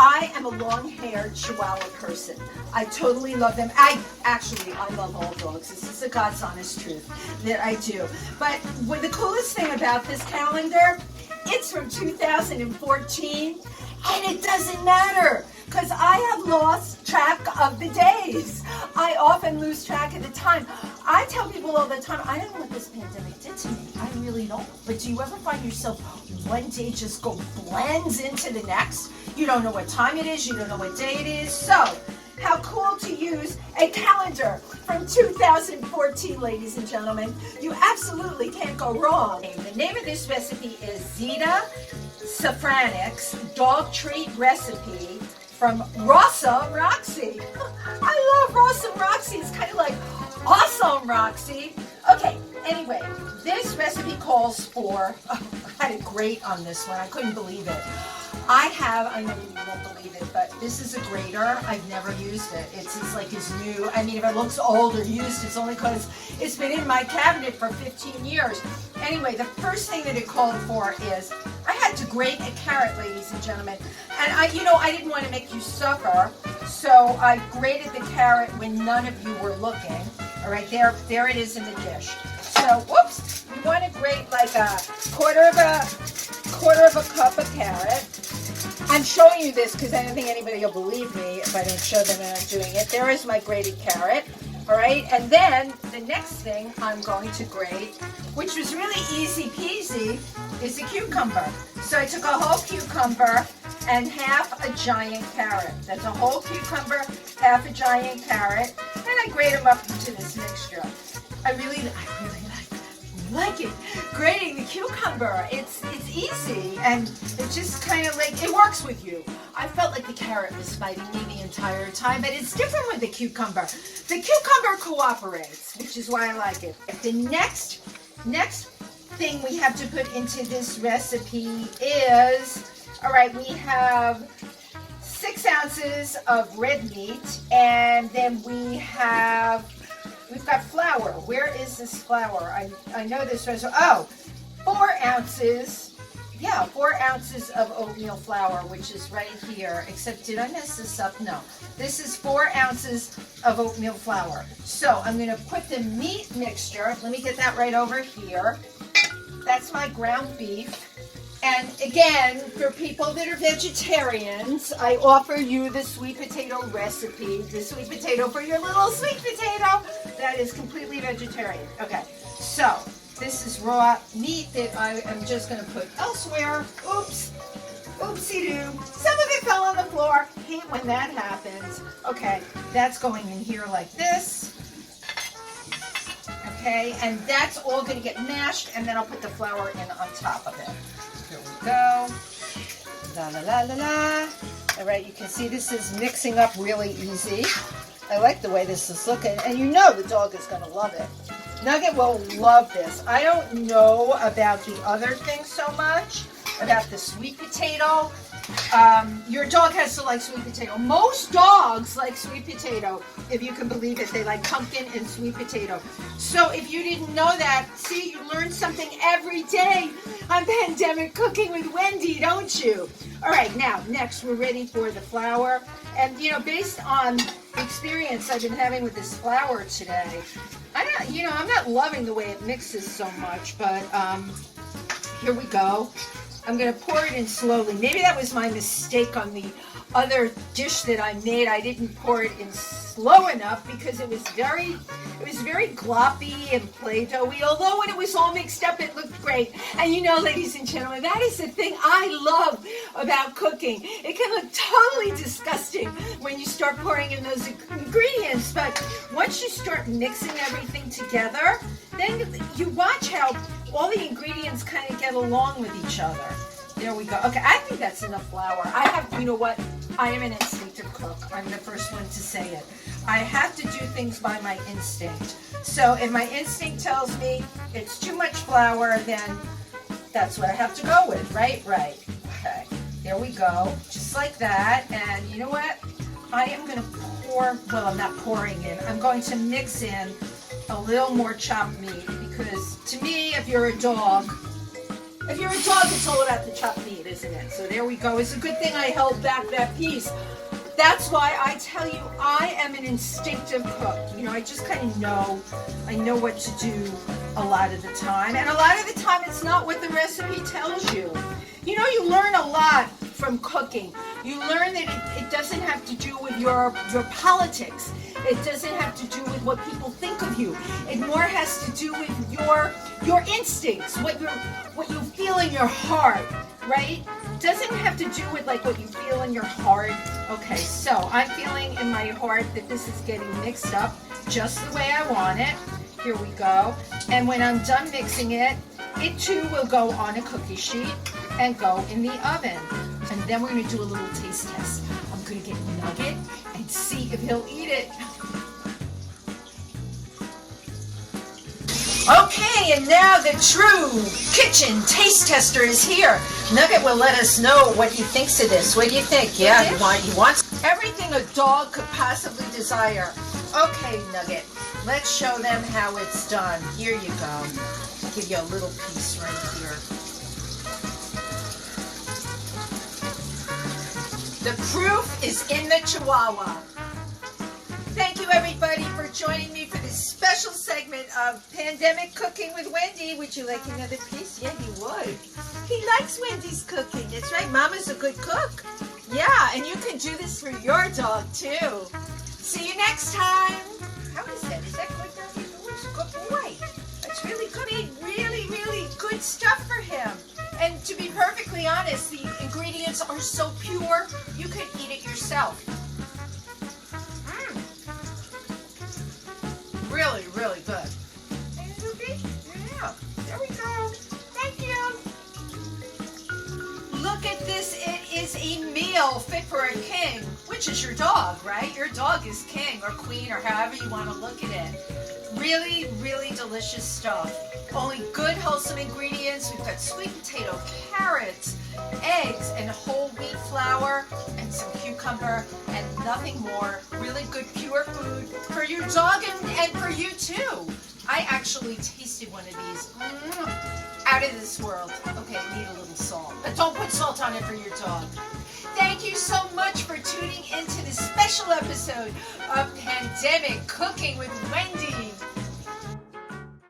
I am a long-haired Chihuahua person. I totally love them. I love all dogs. This is the God's honest truth that I do. But the coolest thing about this calendar, it's from 2014, and it doesn't matter because I have lost track of the days. I often lose track of the time. I tell people all the time, I don't know what this pandemic did to me. I really don't. But do you ever find yourself one day just blends into the next? You don't know what time it is. You don't know what day it is. So, how cool to use a calendar from 2014, ladies and gentlemen. You absolutely can't go wrong. The name of this recipe is Zita Safranic's Dog Treat Recipe from Rossum Roxy. I love Rossum Roxy. It's kind of like awesome Roxy. Okay, anyway, this recipe calls for, I had it great on this one. I couldn't believe it. I know you won't believe it, but this is a grater. I've never used it. It's like it's new. I mean, if it looks old or used, it's only because it's been in my cabinet for 15 years. Anyway, the first thing that it called for is I had to grate a carrot, ladies and gentlemen. And I didn't want to make you suffer, so I grated the carrot when none of you were looking. All right, there it is in the dish. So, whoops, you want to grate like a quarter of a cup of carrot. I'm showing you this because I don't think anybody will believe me if I don't show them that I'm doing it. There is my grated carrot. All right, and then the next thing I'm going to grate, which was really easy peasy, is a cucumber. So I took a whole cucumber and half a giant carrot. That's a whole cucumber, half a giant carrot, and I grate them up into this mixture. I really like it. Grating the cucumber, it's easy, and it just kind of like, it works with you. I felt like the carrot was fighting me the entire time, but it's different with the cucumber. The cucumber cooperates, which is why I like it. The next thing we have to put into this recipe is, all right, we have 6 ounces of red meat, and then we've got flour. Where is this flour? I know this recipe. Oh, 4 ounces. Yeah, 4 ounces of oatmeal flour, which is right here. Except, did I mess this up? No. This is 4 ounces of oatmeal flour. So I'm going to put the meat mixture. Let me get that right over here. That's my ground beef. And again, for people that are vegetarians, I offer you the sweet potato recipe. The sweet potato for your little sweet potato that is completely vegetarian. Okay, so this is raw meat that I am just going to put elsewhere. Oops. Oopsie-doo. Some of it fell on the floor. Hate when that happens. Okay, that's going in here like this. Okay, and that's all going to get mashed, and then I'll put the flour in on top of it. Here we go. La la la la la. All right, you can see this is mixing up really easy. I like the way this is looking, and you know the dog is going to love it. Nugget will love this. I don't know about the other things so much, about the sweet potato. Your dog has to like sweet potato. Most dogs like sweet potato, if you can believe it. They like pumpkin and sweet potato. So if you didn't know that, see, you learn something every day on Pandemic Cooking with Wendy, don't you? All right, now, next we're ready for the flour. And, based on the experience I've been having with this flour today, I'm not loving the way it mixes so much, but here we go. I'm going to pour it in slowly. Maybe that was my mistake on the other dish that I made. I didn't pour it in slow enough because it was very gloppy and Play-Doh-y. Although when it was all mixed up, it looked great. And ladies and gentlemen, that is the thing I love about cooking. It can look totally disgusting when you start pouring in those ingredients. But once you start mixing everything together, then you watch how all the ingredients kind of get along with each other. There we go. Okay, I think that's enough flour. I am an instinctive cook. I'm the first one to say it. I have to do things by my instinct. So if my instinct tells me it's too much flour, then that's what I have to go with, right? Right. Okay, there we go. Just like that. And you know what? I am going to I'm not pouring in. I'm going to mix in a little more chopped meat because to me, if you're a dog, If you're a dog, it's all about the chopped meat, isn't it? So there we go. It's a good thing I held back that piece. That's why I tell you, I am an instinctive cook. You know, I just kind of know. I know what to do a lot of the time. And a lot of the time, it's not what the recipe tells you. You know, you learn a lot from cooking. You learn that it doesn't have to do with your politics. It doesn't have to do with what people think of you. It more has to do with your instincts, what you feel in your heart, right? It doesn't have to do with like what you feel in your heart. Okay, so I'm feeling in my heart that this is getting mixed up just the way I want it. Here we go. And when I'm done mixing it, it too will go on a cookie sheet and go in the oven. And then we're gonna do a little taste test. I'm gonna get Nugget and see if he'll eat it. Okay, and now the true kitchen taste tester is here. Nugget will let us know what he thinks of this. What do you think? Yeah, he wants everything a dog could possibly desire. Okay, Nugget, let's show them how it's done. Here you go. I'll give you a little piece right here. The proof is in the Chihuahua. Thank you, everybody, for joining me for this special segment of Pandemic Cooking with Wendy. Would you like another piece? Yeah, he would. He likes Wendy's cooking. That's right. Mama's a good cook. Yeah, and you can do this for your dog, too. See you next time. How is that? Is that good, Doggy? Good boy. That's really good. Made really, really good stuff for him. And to be perfectly honest, the ingredients are so pure, you could eat it yourself. Really, really good. And Ruby, yeah, there we go. Thank you. Look at this. It is a meal fit for a king, which is your dog, right? Your dog is king or queen or however you want to look at it. Really, really delicious stuff. Only good, wholesome ingredients. We've got sweet potato, carrots, eggs, and whole wheat flour, and some cucumber, and nothing more. Really good, pure food for your dog and for you too. I actually tasted one of these. Out of this world. Okay, need a little salt. But don't put salt on it for your dog. Thank you so much for tuning into this special episode of Pandemic Cooking with Wendy.